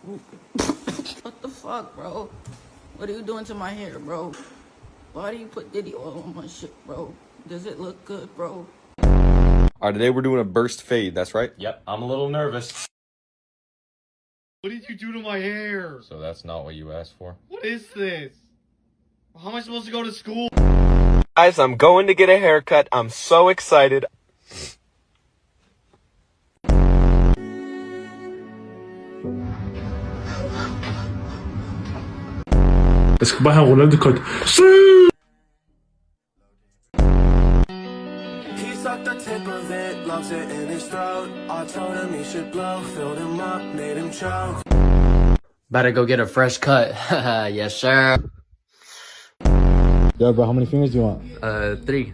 What the fuck, bro? What are you doing to my hair, bro? Why do you put Diddy oil on my shit, bro? Does it look good, bro? All right, today we're doing a burst fade. That's right. Yep, I'm a little nervous. What did you do to my hair? So that's not what you asked for? What is this? How am I supposed to go to school? Guys, I'm going to get a haircut. I'm so excited. Est-ce que vai rolar de cote? He sucked the tip of it, loves it in his throat. I told him he should blow, filled him up, made him choke. Better go get a fresh cut. Yes, sir. Yo, bro, how many fingers do you want? 3.